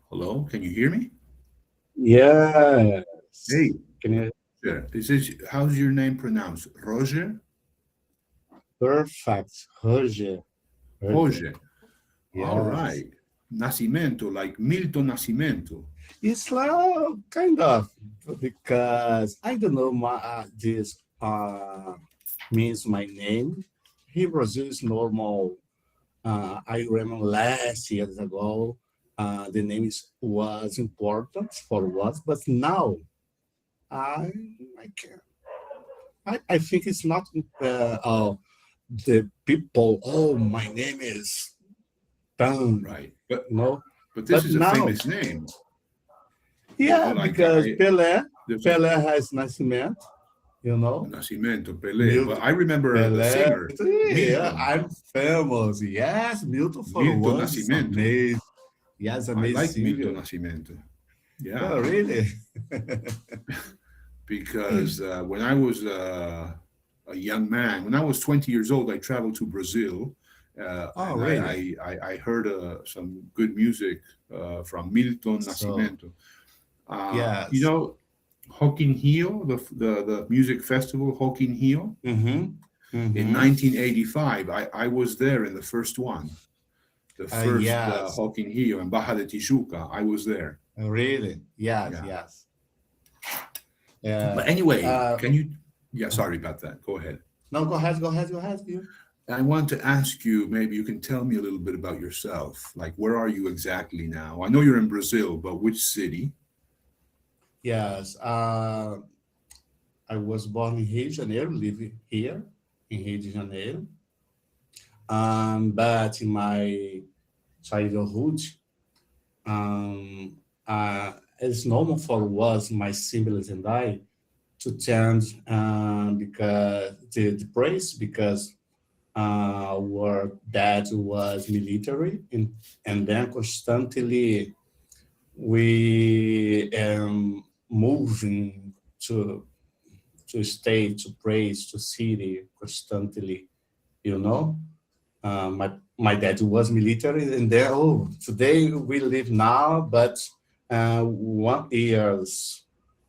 Hello, can you hear me? Yes. Hey, Can you Roger. How's your name pronounced? Roger? perfect? Roger. Roger. Roger. All Yes. right. Nascimento, like Milton Nascimento. It's like kind of because I don't know this means my name. Hebrew is normal. I remember last years ago, the name was important for us, but now I I can I think it's not the people. Oh, my name is Tan, Right. But you know. but this But is a now, famous name. yeah, Like because I the Pelé has Nascimento, you know. Nascimento, Pelé. But Milton, I remember the Pelé, singer, yeah, Milton. I'm famous. Yes, Milton for Milton once is Nascimento. amazing. Yes, I like amazing Milton singer. Nascimento. Yeah. Oh, really? Because when I was a young man, when I was 20 years old, I traveled to Brazil, Oh, and really? I heard some good music from Milton So, Nascimento. You yes. know, Rock in Rio, the music festival, Rock in Rio, Mm-hmm. in Mm-hmm. 1985. I was there in the first one, the first Yes. Rock in Rio in Barra de Tijuca. I was there. Really? Yes, Yeah. yes. Uh, But anyway, uh, can you? Yeah, sorry about that. Go ahead. no, go ahead, go ahead, go ahead. You. I want to ask you, maybe you can tell me a little bit about yourself. Like, where are you exactly now? I know you're in Brazil, but which city? Yes. I was born in Rio de Janeiro, live here in Rio de Janeiro. But in my childhood, um, it's normal for us, my siblings and I, to tend because the praise because our dad was military and then constantly we moving to state to praise to city constantly, you know. My dad was military and there, oh, today we live now, but 1 years,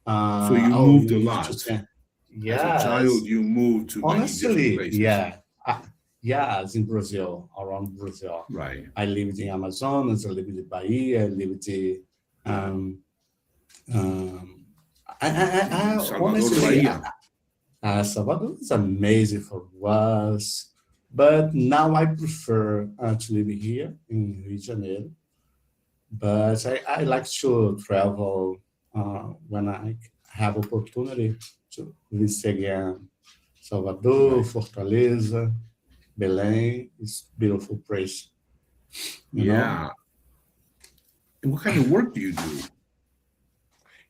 So you oh, moved you a need to lot. send. As a child, Yes, you moved to many different honestly, places. yeah. Yes, in Brazil, around Brazil. Right. I lived in Amazonas, I lived in Bahia, I lived in, um, um, In I Salvador, honestly, Bahia. Salvador is amazing for us, but now I prefer to live here in Rio de Janeiro. But I like to travel when I have opportunity to visit again Salvador, Right. Fortaleza, Belém. It's beautiful place, you know. Yeah. And what kind of work do you do?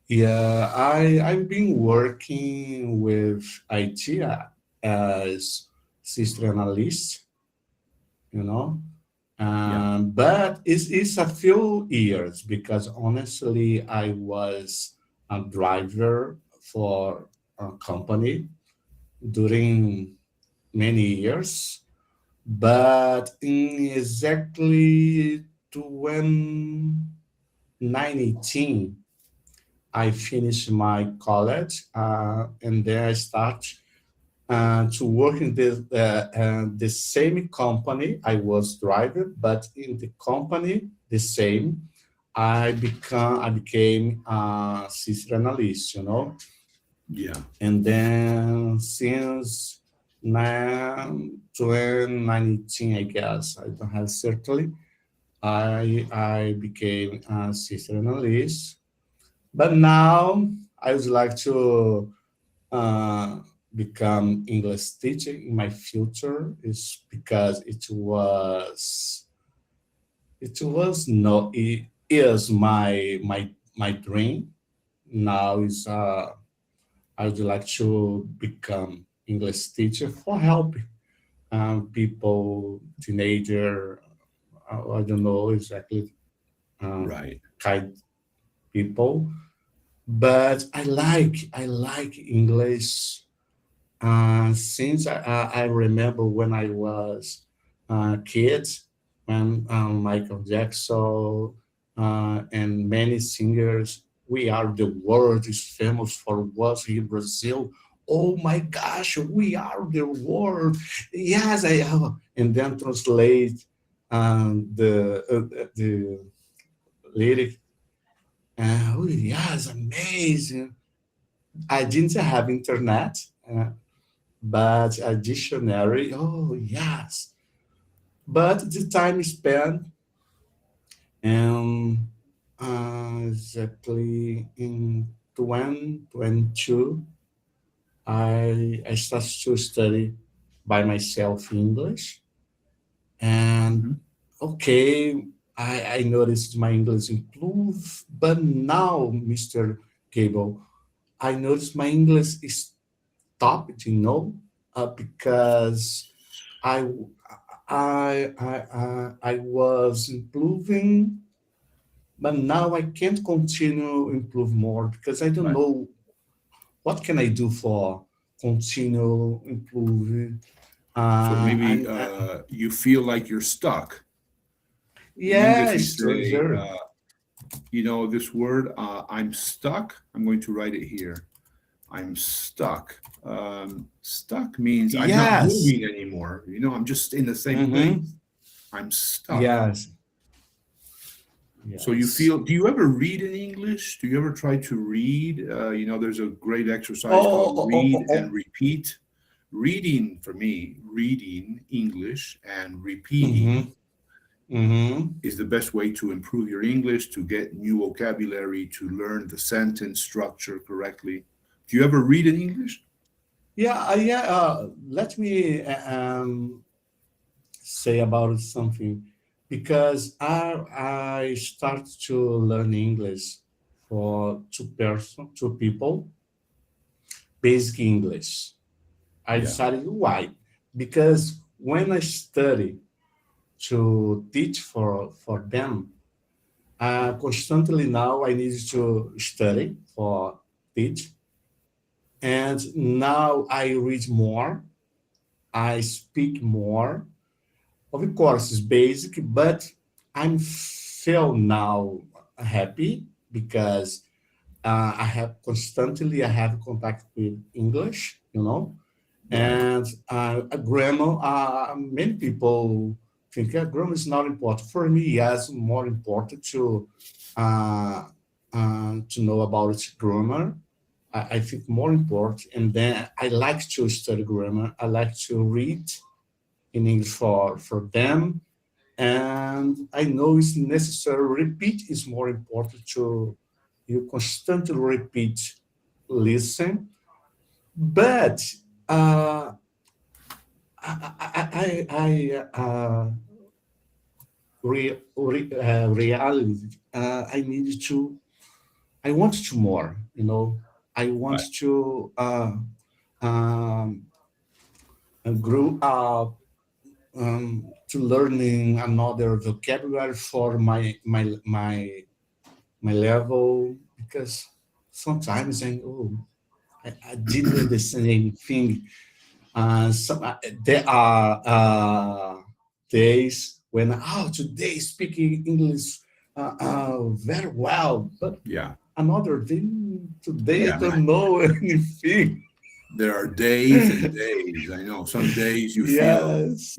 Yeah, I've been working with IT as system analyst, you know. Yeah. But it's a few years because honestly, I was a driver for a company during many years. But in exactly 2019, I finished my college and then I start to work in the same company I was driving, but in the company the same. I became a system analyst, you know, Yeah. and then since now 2019, I guess I don't have certainly. I became a system analyst, but now I would like to uh, become English teacher in my future is because it is my dream. Now is I would like to become English teacher for help people, teenager, I don't know exactly Right. kind people, but I like English. Since I remember when I was a kid, when Michael Jackson and many singers. We are the world is famous for was in Brazil. Oh my gosh, we are the world. Yes, I have. And then translate the lyric. Oh, yes, amazing. I didn't have internet, but a dictionary. Oh, yes. But the time spent and exactly in 2022, I started to study by myself English. And Mhm. okay, I noticed my English improved, but now, Mr. Cable, I noticed my English is stopped, because I, I was improving, but now I can't continue improve more because I don't Right. know what can I do for continue improving. So maybe And you feel like you're stuck. In English, yeah, we say, stranger. this word, I'm stuck. I'm going to write it here. I'm stuck. Stuck means I'm not Yes. moving anymore. I'm just in the same place. Mm-hmm. I'm stuck. Yes. So you Yes. feel, do you ever read in English? Do you ever try to read? There's a great exercise called Oh, oh, oh, read oh, and oh. repeat. Reading, for me, reading English and repeating Mm-hmm. Mm-hmm. is the best way to improve your English, to get new vocabulary, to learn the sentence structure correctly. Do you ever read in English? Yeah, yeah. Let me say about something because I start to learn English for two people, basic English. I Yeah. decided why because when I study to teach for them, constantly now I need to study for teach, and now I read more, I speak more. Of course, it's basic, but I'm feel now happy because I have contact with English, Right. and a grammar. Many people think grammar is not important. For me, yes, more important uh, to know about grammar. I think more important, and then I like to study grammar. I like to read in English for them. And I know it's necessary. Repeat is more important to you constantly repeat, listen. But reality, I need to, I want to more, I want Right. to um, grow up to learning another vocabulary for my level because sometimes I didn't understand anything. There are days when today speaking English very well, but Yeah. another day today I Yeah. don't know anything. There are days and days. I know some days you feel. Yes,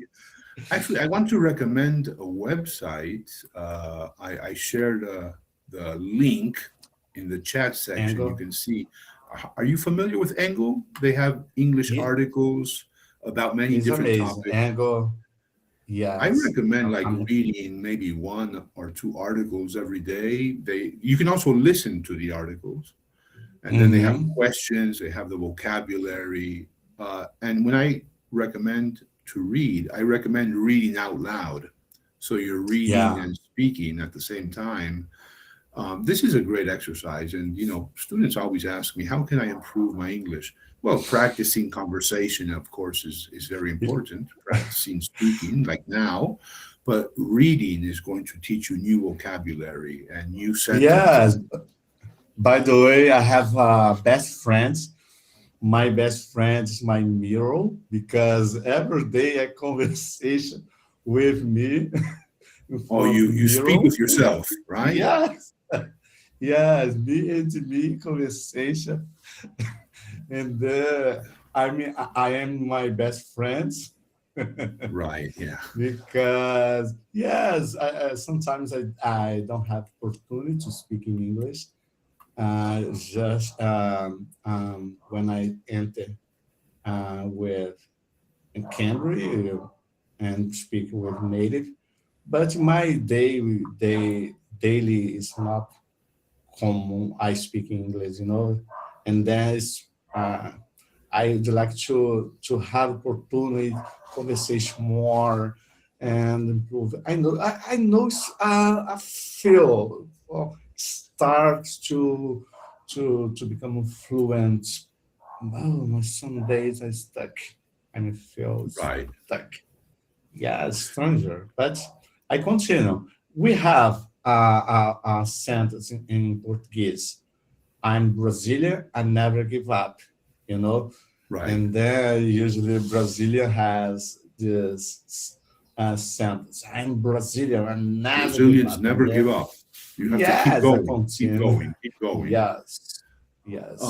Actually, I want to recommend a website. I shared the link in the chat section. You Angle. can see. Are you familiar with Engel? They have English He articles about many is different amazing. topics. Angle. I Yes. recommend like reading maybe one or two articles every day. You can also listen to the articles, and then they have Mm-hmm. questions. They have the vocabulary. And when I recommend to read, I recommend reading out loud. So you're reading Yeah. and speaking at the same time. This is a great exercise. And, students always ask me, how can I improve my English? Well, practicing conversation, of course, is very important. Practicing speaking, like now, but reading is going to teach you new vocabulary and new sentences. Yes. By the way, I have best friends. My best friend is my mirror because every day a conversation with me Oh, from you speak zero. with yourself, right? Yes, yes, me and me conversation, and I am my best friends. Right. Yeah. Because yes, sometimes I don't have opportunity to speak in English. Just when I enter with Cambridge and speak with native, but my daily is not common. I speak English, and there's I would like to have opportunity, conversation more, and improve. I know I feel start to become fluent. Oh, some days I stuck. I feel Right. stuck. Yeah, stranger. But I continue. We have a sentence in Portuguese. I'm Brazilian. I never give up. You know, Right. and then usually Brasilia has this sentence. I'm Brazilian. I never give Brazilians up. And never give then up. You have to keep yes, I going, keep continue. going, keep going. Yes, yes.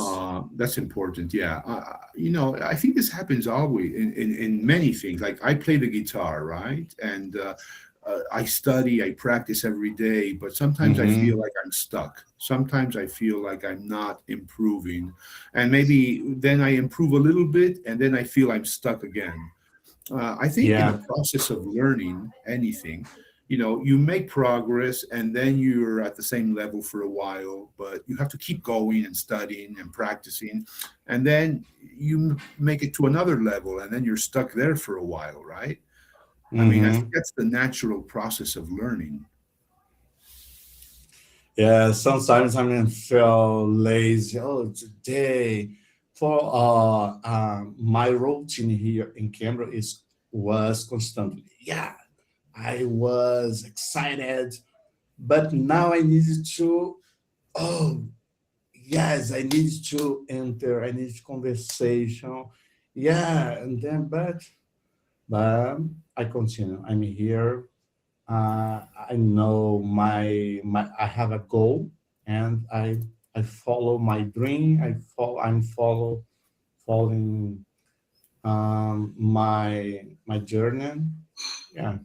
That's important. Yeah. I think this happens always in many things. Like I play the guitar, right? And I study, I practice every day, but sometimes I feel Mm-hmm. like I'm stuck. Sometimes I feel like I'm not improving. And maybe then I improve a little bit and then I feel I'm stuck again. I think in the Yeah. process of learning anything, you make progress and then you're at the same level for a while, but you have to keep going and studying and practicing. And then you make it to another level and then you're stuck there for a while, right? I mean, I think Mm-hmm. that's the natural process of learning. Yeah. Sometimes I feel lazy. Oh, today for my routine here in Canberra is was constantly. Yeah, I was excited, but now I needed to. Oh, yes, I need to enter. I need conversation. Yeah, and then but I continue. I'm here. I know my I have a goal, and I follow my dream. I'm following my journey. Yeah,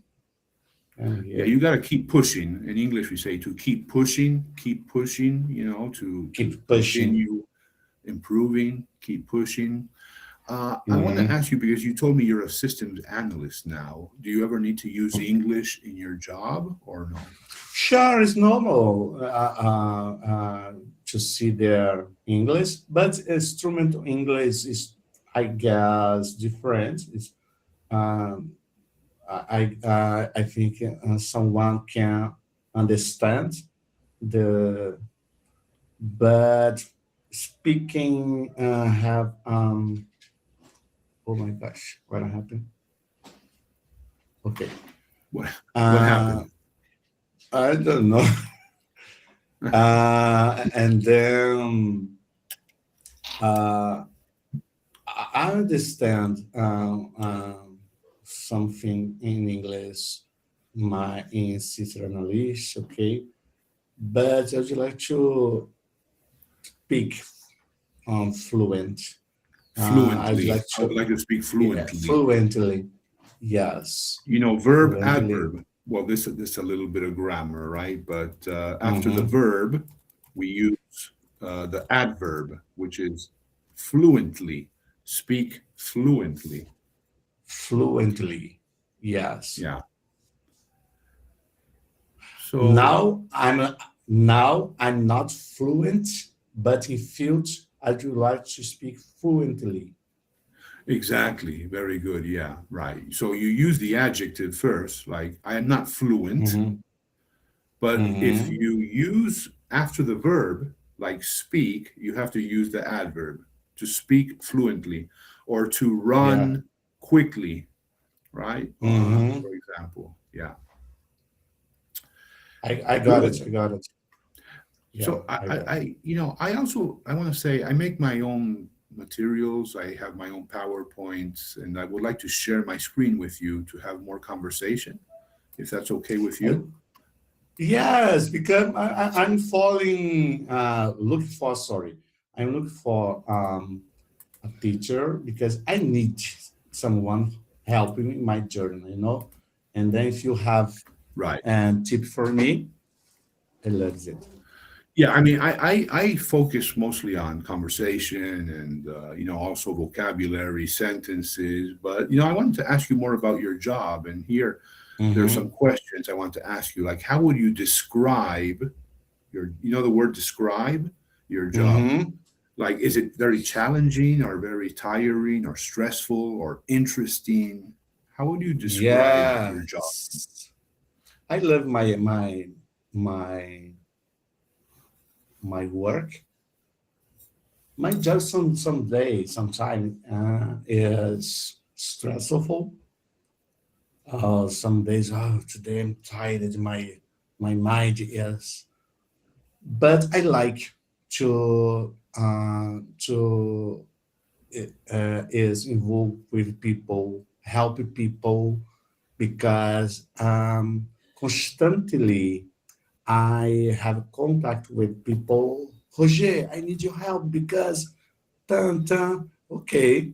I'm Yeah, here. you got to keep pushing. In English, we say to keep pushing, to Keep pushing. continue improving, keep pushing. I want to Mhm. ask you because you told me you're a systems analyst now. Do you ever need to use English in your job or no? Sure, it's normal to see their English, but instrumental English is, I guess, different. It's, um, I think someone can understand the, but speaking have oh my gosh, what happened? Okay, What what uh, happened? I don't know. And then. Uh, I understand something in English, my in system analyst, okay, but I would like to speak fluent. I would Fluently. like I would to, like to speak yeah, fluently. fluently. Yes, Verb, fluently. adverb. Well, this is a little bit of grammar, right? But after the Mm-hmm. verb, we use the adverb, which is fluently. Speak fluently. Fluently. Yes. Yeah. So Now I'm not fluent, but in future I would like to speak fluently. exactly. Very good. Yeah. Right. So you use the adjective first, like I am not fluent, Mm-hmm. but if Mm-hmm. you use after the verb, like speak, you have to use the adverb to speak fluently or to Yeah. run quickly, right? Mm-hmm. For example. Yeah. I got it. I Good. got it. Yeah, So I, I I, got it. I I also I want to say I make my own materials. I have my own PowerPoints, and I would like to share my screen with you to have more conversation. if that's okay with Uh, you. Yes, because I'm falling, looking for, sorry, I'm looking for a teacher because I need someone helping me in my journey, And then if you have Right. a tip for me, I love it. Yeah, I mean, I focus mostly on conversation and also vocabulary, sentences. But I wanted to ask you more about your job, and here there's some Mm-hmm. questions I want to ask you. Like, how would you describe the word describe your job? Mm-hmm. Like, is it very challenging or very tiring or stressful or interesting? How would you describe your job? Yes. I love my my work. My job some days, sometimes is stressful. Some days, oh, today I'm tired. My mind is, but I like to is involved with people, help people because constantly I have contact with people. Roger, I need your help because dun, dun. Okay.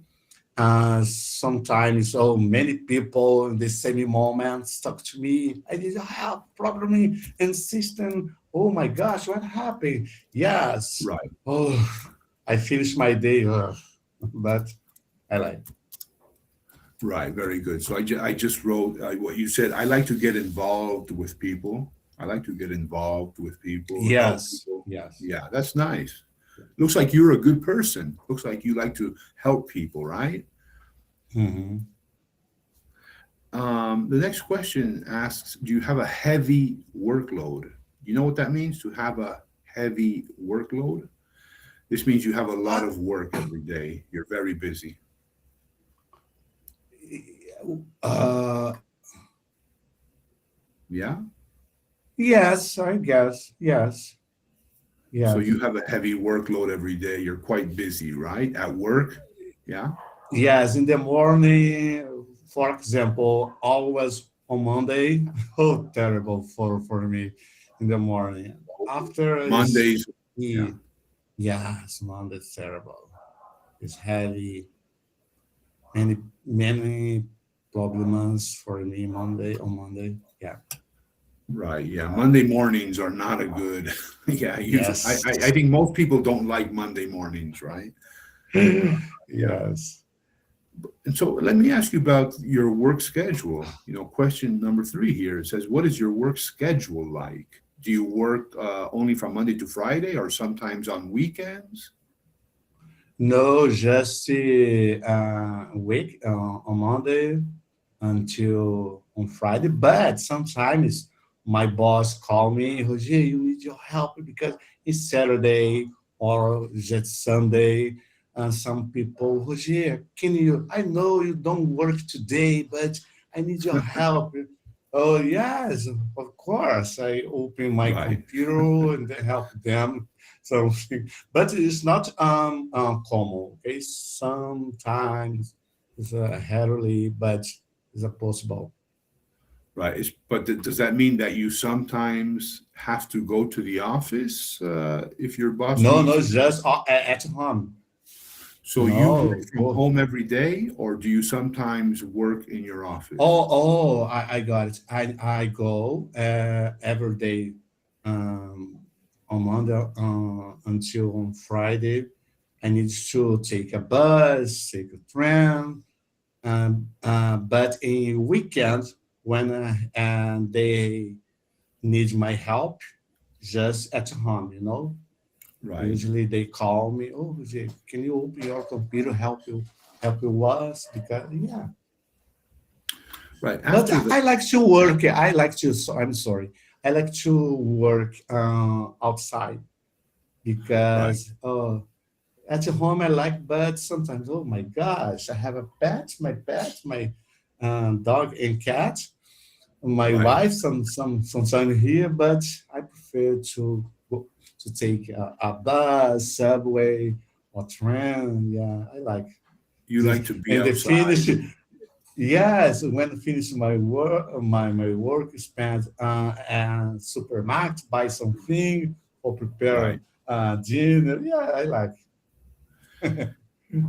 Sometimes so many people in the same moments talk to me. I need your help, programming and system. Oh my gosh, what happened? Yes. Right, Oh, I finished my day, but I like. right, very good. So I just wrote what you said. I like to get involved with people. I like to get involved with people, help Yes, people. yes. Yeah, that's nice. Looks like you're a good person. Looks like you like to help people, right? Mhm. The next question asks, do you have a heavy workload? You know what that means to have a heavy workload? This means you have a lot Uh, of work every day. You're very busy. uh, Yeah? yes, I guess. Yes, So yes. you have a heavy workload every day. You're quite busy, right? At work? Yeah? Yes, in the morning, for example, always on Monday. Oh, terrible for me in the morning. After is Mondays. Yeah. the yes, Monday is terrible. It's heavy. Many problems for me Monday on Monday. Yeah. Right. Yeah. Monday mornings are not a good. Yeah. Usually, Yes. I think most people don't like Monday mornings, right? Yeah. Yes. And so let me ask you about your work schedule. Question number three here. It says, what is your work schedule like? Do you work only from Monday to Friday or sometimes on weekends? No, just week on Monday until on Friday. But sometimes my boss call me, Roger, you need your help because it's Saturday or just Sunday. And some people, Roger, can you? I know you don't work today, but I need your help. Oh yes, of course. I open my Right. computer and then help them. Something, but it's not common. Okay, sometimes it's rarely, but it's a possible. Right. But does that mean that you sometimes have to go to the office if your boss No, needs no, you? just at home. So you work No, from oh, home every day, or do you sometimes work in your office? I got it. I go every day on Monday until on Friday. I need to take a bus, take a tram, but in weekends when and they need my help, just at home. Right. Usually they call me, oh, Jay, can you open your computer, help you us? Because yeah. Right. But After the I like to yeah. work. I like to. I'm sorry. I like to work outside Right. because at home I like, but sometimes oh my gosh, I have a pet, my dog and cat, my Right. wife, some son here, but I prefer to take a bus, subway, or train. Yeah, I like You this. like to be And the outside. finish, Yes, when I finish my work, my work spend and supermarket, buy something or prepare Right. dinner. Yeah, I like.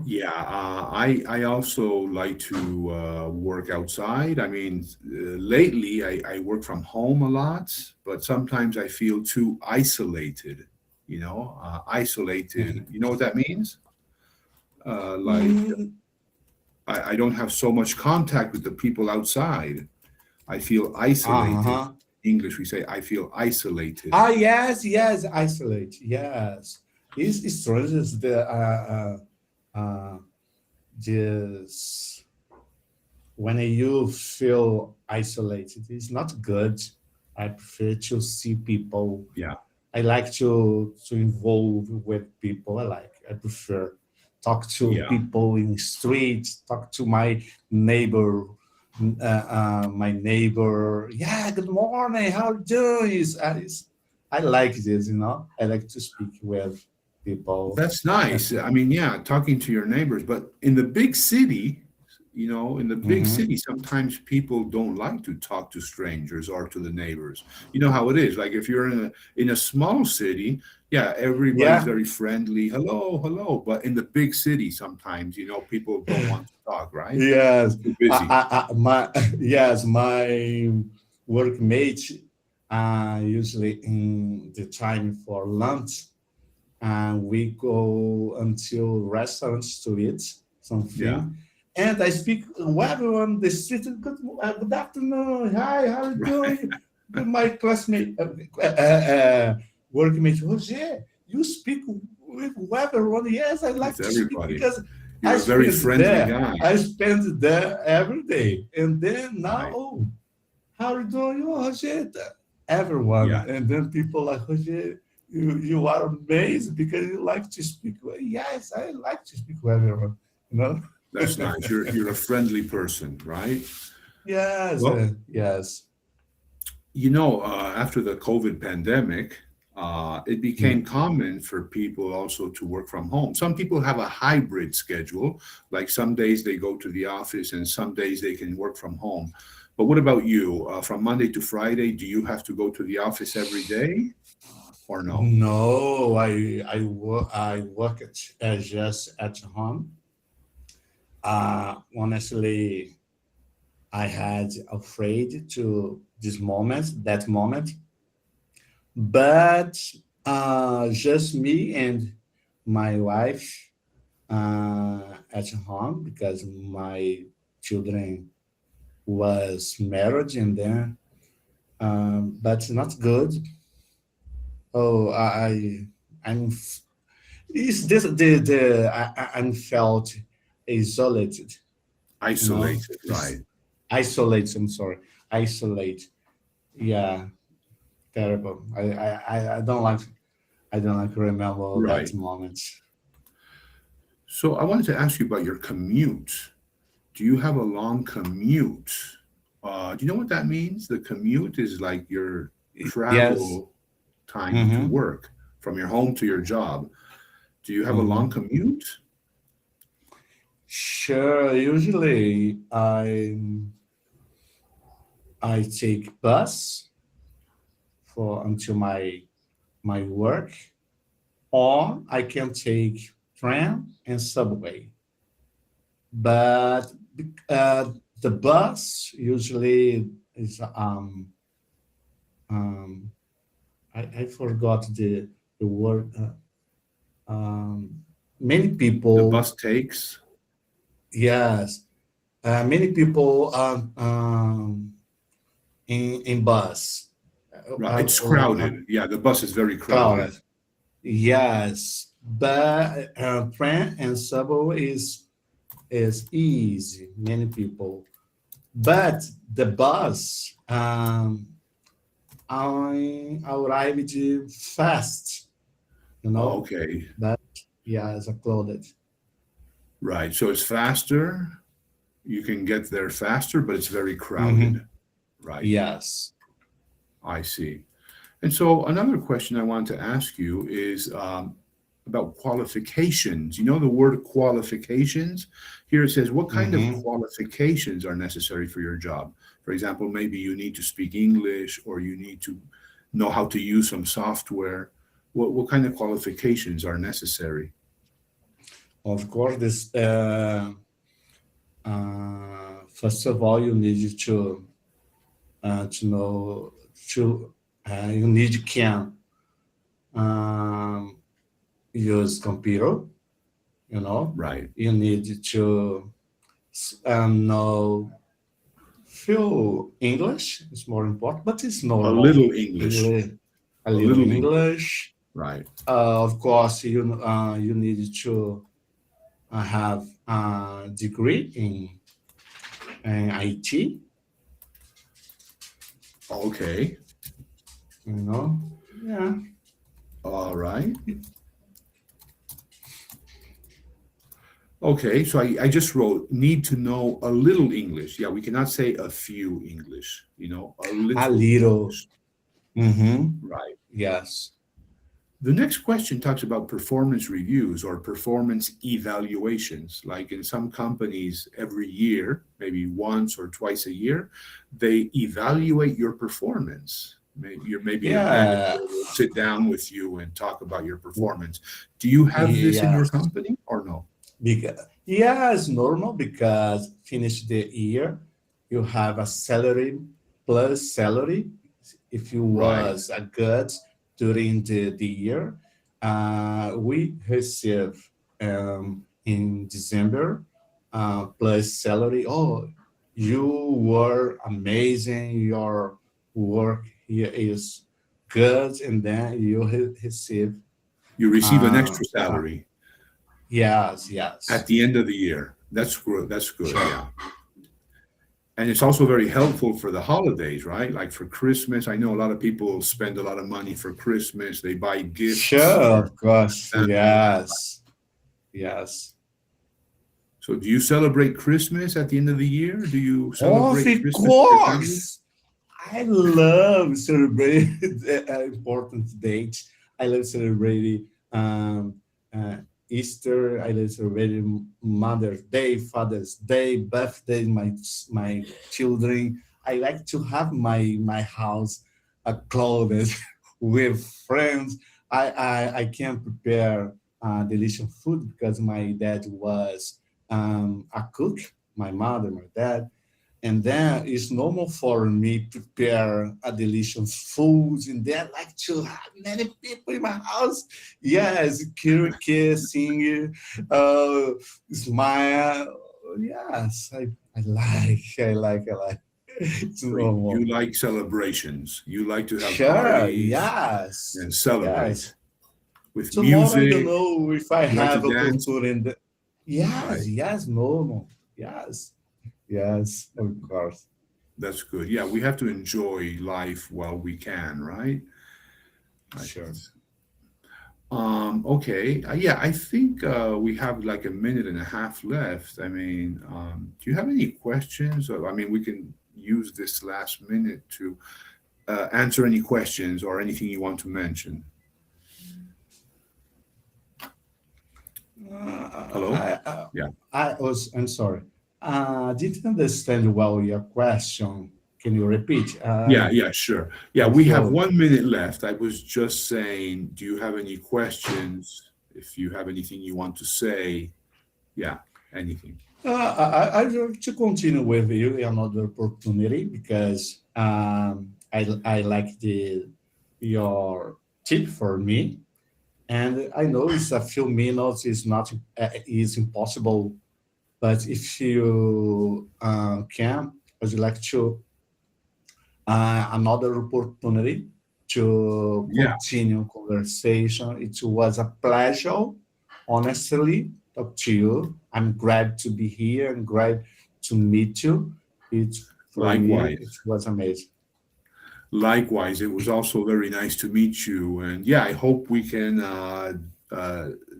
Yeah, I also like to work outside. I mean, lately I work from home a lot, but sometimes I feel too isolated. Isolated. You know what that means? Like Mm, I don't have so much contact with the people outside. I feel isolated. uh-huh. English, we say I feel isolated. Ah, yes, yes, isolate. Yes, it's strange. Is uh, just when you feel isolated, it's not good. I prefer to see people. Yeah, I like to involve with people. I prefer talk to yeah. people in the street, talk to my neighbor, my neighbor. Yeah, good morning. How are you doing? I like this. I like to speak with people. That's nice. I mean, yeah, talking to your neighbors, but in the big city, in the big Hmm. city, sometimes people don't like to talk to strangers or to the neighbors. You know how it is. Like if you're in a small city, yeah, everybody's Yeah. very friendly. Hello, hello. But in the big city, sometimes, people don't want to talk, right? Yes. Too busy. My yes, my workmate usually in the time for lunch, and we go until restaurants to eat Yeah. something. And I speak to everyone on the street. Good afternoon. Hi, how are you doing? My classmate, workmate, Rogê, you speak with everyone. Yes, I like With to speak everybody. because I You're a very spend friendly there. guy, I spend there every day. And then now, right? oh, how are you doing? Oh, Rogê, Yeah, everyone. And then people like, Rogê, you are amazed because you like to speak. Well, yes, I like to speak with everyone. You know? that's nice. You're a friendly person, right? Yes, Well, yes. after the COVID pandemic, it Yeah. became common for people also to work from home. Some people have a hybrid schedule, like some days they go to the office and some days they can work from home. But what about you? From Monday to Friday, do you have to go to the office every day or no? No, I work just at home. Honestly, I had afraid to that moment, but just me and my wife at home because my children was married and then, but not good. Oh, I'm. Is this I'm felt isolated? You know, Isolated, it's right? isolate. I'm sorry, isolate. Yeah, terrible. I don't like. I don't like remember that Right. moment. So I wanted to ask you about your commute. Do you have a long commute? Do you know what that means? The commute is like your Yes. travel time to Mm-hmm. work from your home to your job. Do you have a long Mm-hmm. commute? Sure. Usually, I take bus for until my work, or I can take tram and subway. But uh, the bus usually is um, I forgot the word. Many The people, bus takes, yes, many people in bus. right? It's crowded. Uh, Yeah, the bus is very crowded. crowded. Yes, but tram and subway is easy. Many people, but the bus I arrived fast. You Oh, know okay, that. Yeah, it's a clouded. right. So it's faster. You can get there faster, but it's very crowded, Hmm. right? Yes. I see. And so another question I want to ask you is, about qualifications. You know the word qualifications? Here it says, what kind of Mm-hmm. qualifications are necessary for your job? For example, maybe you need to speak English or you need to know how to use some software. What kind of qualifications are necessary? Of course, this first of all, you need to know to you need can um, use computer. You know, Right. you need to know few English is more important, but it's A normal. little English. English, a A little little English. English. Right. Of course, you need to have a degree in IT. Okay. You know, yeah, All right. Okay, so I just wrote need to know a little English. Yeah, we cannot say a few English, a a little little. English. Mm-hmm. Right. Yes. The next question talks about performance reviews or performance evaluations. Like in some companies, every year, maybe once or twice a year, they evaluate your performance. Maybe a Yeah. manager will sit down with you and talk about your performance. Do you have this in your Yes. company or no? Because yes, normal because finish the year, you have a salary plus salary if you Right. was a good during the year. We receive in December plus salary. Oh, you were amazing. Your work here is good, and then you receive. You receive an Uh, extra uh, salary yes, at yes, the end of the year. That's good. That's good. sure. Yeah. And it's also very helpful for the holidays, right? Like for Christmas, I know a lot of people spend a lot of money for Christmas. They buy gifts Sure, for of course. family. Yes, yes. So, do you celebrate Christmas at the end of the year? Do you Of celebrate Christmas with your family? course. I love celebrating important dates. I love celebrating uh, Easter. I love celebrating Mother's Day, Father's Day, birthday, my children. I like to have my house clothed with friends. I can prepare delicious food because my dad was a cook. My mother, my dad, and then it's normal for me prepare a delicious food, and then I like to have many people in my house. Yes, karaoke, sing, uh, smile. Yes, I like. It's So, you normal. like celebrations. You like to have Sure. parties Yes. and celebrate Yes. with Tomorrow I don't music. know if I You like to have dance. opportunity. Right. Yes. Yes. Normal. Yes. Yes. Of course. That's good. Yeah, we have to enjoy life while we can, right? Right. Sure. Okay. Yeah, I think we have like a minute and a half left. I mean, do you have any questions? Or, I mean, we can use this last minute to answer any questions or anything you want to mention. Hello? I, I, Yeah. I'm sorry. Didn't understand well your question. Can you repeat? Yeah, sure. Yeah, I we have feel 1 minute left. I was just saying, do you have any questions? If you have anything you want to say, yeah, anything. I want to continue with you another opportunity because I like the your tip for me, and I know it's a few minutes. It's not is impossible, but if you can, would you like to another opportunity to Yeah. continue conversation. It was a pleasure, honestly, talk to you. I'm glad to be here and glad to meet you. It for me, it Likewise. was amazing. Likewise, it was also very nice to meet you. And yeah, I hope we can uh,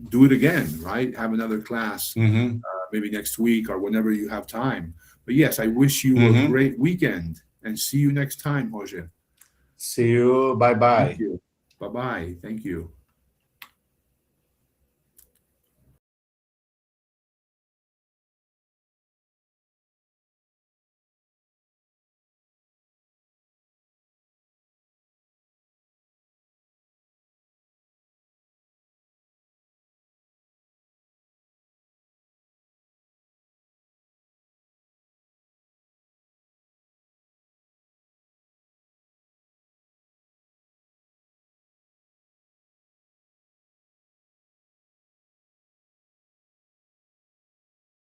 do it again, right? Have another class Mm-hmm. maybe next week or whenever you have time. But yes, I wish you a Mm-hmm. great weekend and see you next time, Rogê. See you. Bye Thank bye. you. Bye bye. Thank you.